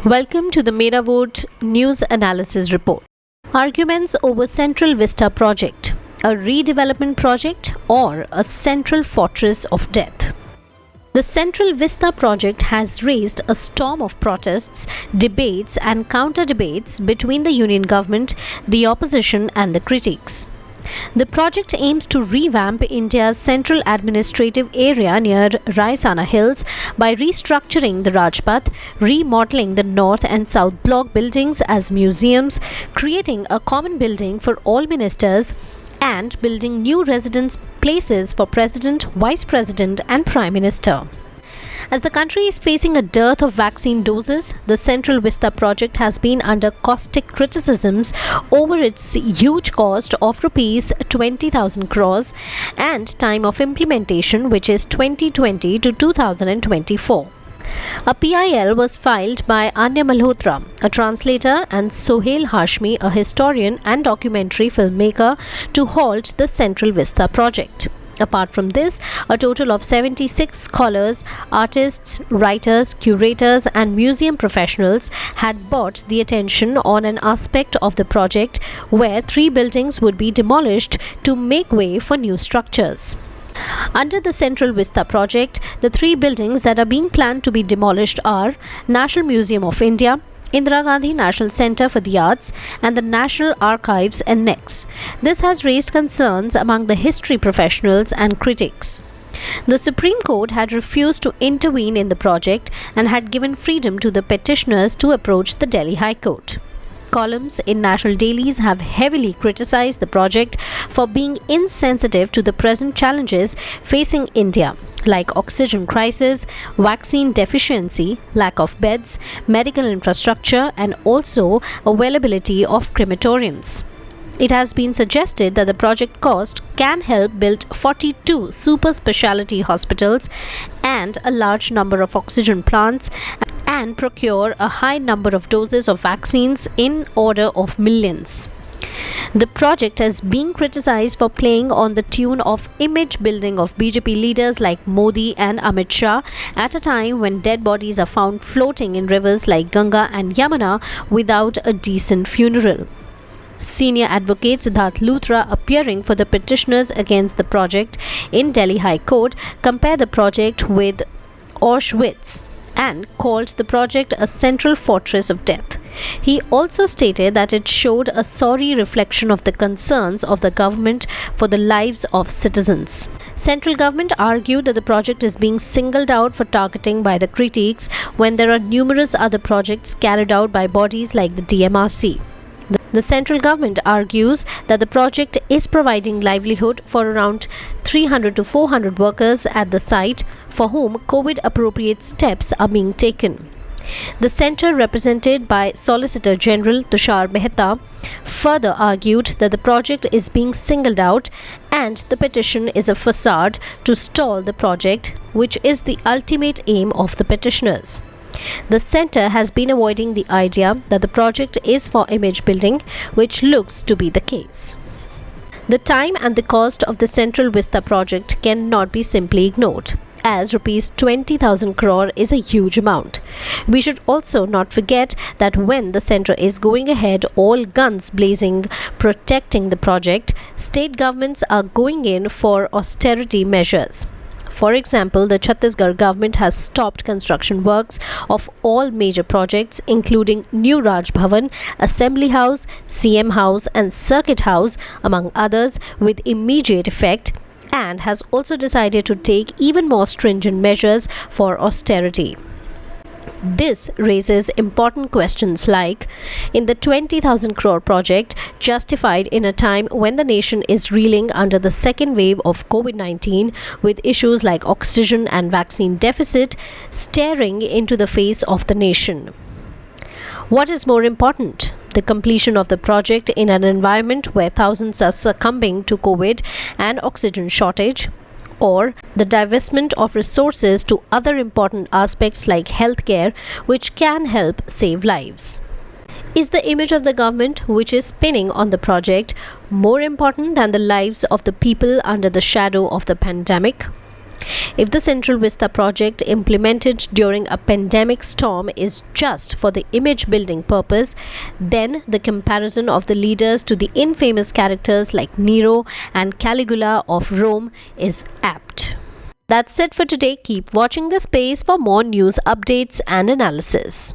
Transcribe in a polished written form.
Welcome to the Mera Vote News Analysis Report. Arguments over Central Vista project, a redevelopment project or a central fortress of death. The Central Vista project has raised a storm of protests, debates and counter-debates between the union government, the opposition and the critics. The project aims to revamp India's central administrative area near Raisana Hills by restructuring the Rajpath, remodeling the North and South Block buildings as museums, creating a common building for all ministers, and building new residence places for President, Vice President and Prime Minister. As the country is facing a dearth of vaccine doses, the Central Vista project has been under caustic criticisms over its huge cost of rupees 20,000 crores and time of implementation, which is 2020 to 2024. A PIL was filed by Anya Malhotra, a translator, and Sohail Hashmi, a historian and documentary filmmaker, to halt the Central Vista project. Apart from this, a total of 76 scholars, artists, writers, curators and museum professionals had brought the attention on an aspect of the project where 3 buildings would be demolished to make way for new structures. Under the Central Vista project, the 3 buildings that are being planned to be demolished are National Museum of India, Indira Gandhi National Centre for the Arts and the National Archives and NEX. This has raised concerns among the history professionals and critics. The Supreme Court had refused to intervene in the project and had given freedom to the petitioners to approach the Delhi High Court. Columns in national dailies have heavily criticized the project for being insensitive to the present challenges facing India, like oxygen crisis, vaccine deficiency, lack of beds, medical infrastructure, and also availability of crematoriums. It has been suggested that the project cost can help build 42 super specialty hospitals and a large number of oxygen plants and procure a high number of doses of vaccines in order of millions. The project is being criticized for playing on the tune of image building of BJP leaders like Modi and Amit Shah at a time when dead bodies are found floating in rivers like Ganga and Yamuna without a decent funeral. Senior advocate Siddharth Luthra, appearing for the petitioners against the project in Delhi High Court, compared the project with Auschwitz and called the project a central fortress of death. He also stated that it showed a sorry reflection of the concerns of the government for the lives of citizens. Central government argued that the project is being singled out for targeting by the critics when there are numerous other projects carried out by bodies like the DMRC. The central government argues that the project is providing livelihood for around 300 to 400 workers at the site for whom COVID-appropriate steps are being taken. The centre, represented by Solicitor General Tushar Mehta, further argued that the project is being singled out and the petition is a facade to stall the project, which is the ultimate aim of the petitioners. The centre has been avoiding the idea that the project is for image building, which looks to be the case. The time and the cost of the Central Vista project cannot be simply ignored, as rupees 20,000 crore is a huge amount. We should also not forget that when the centre is going ahead all guns blazing protecting the project, state governments are going in for austerity measures. For example, the Chhattisgarh government has stopped construction works of all major projects including New Raj Bhavan, Assembly House, CM House and Circuit House among others with immediate effect, and has also decided to take even more stringent measures for austerity. This raises important questions like, in the 20,000 crore project justified in a time when the nation is reeling under the second wave of COVID-19 with issues like oxygen and vaccine deficit staring into the face of the nation? What is more important? The completion of the project in an environment where thousands are succumbing to COVID and oxygen shortage, or the divestment of resources to other important aspects like healthcare, which can help save lives? Is the image of the government which is spinning on the project more important than the lives of the people under the shadow of the pandemic? If the Central Vista project implemented during a pandemic storm is just for the image building purpose, then the comparison of the leaders to the infamous characters like Nero and Caligula of Rome is apt. That's it for today. Keep watching the space for more news updates and analysis.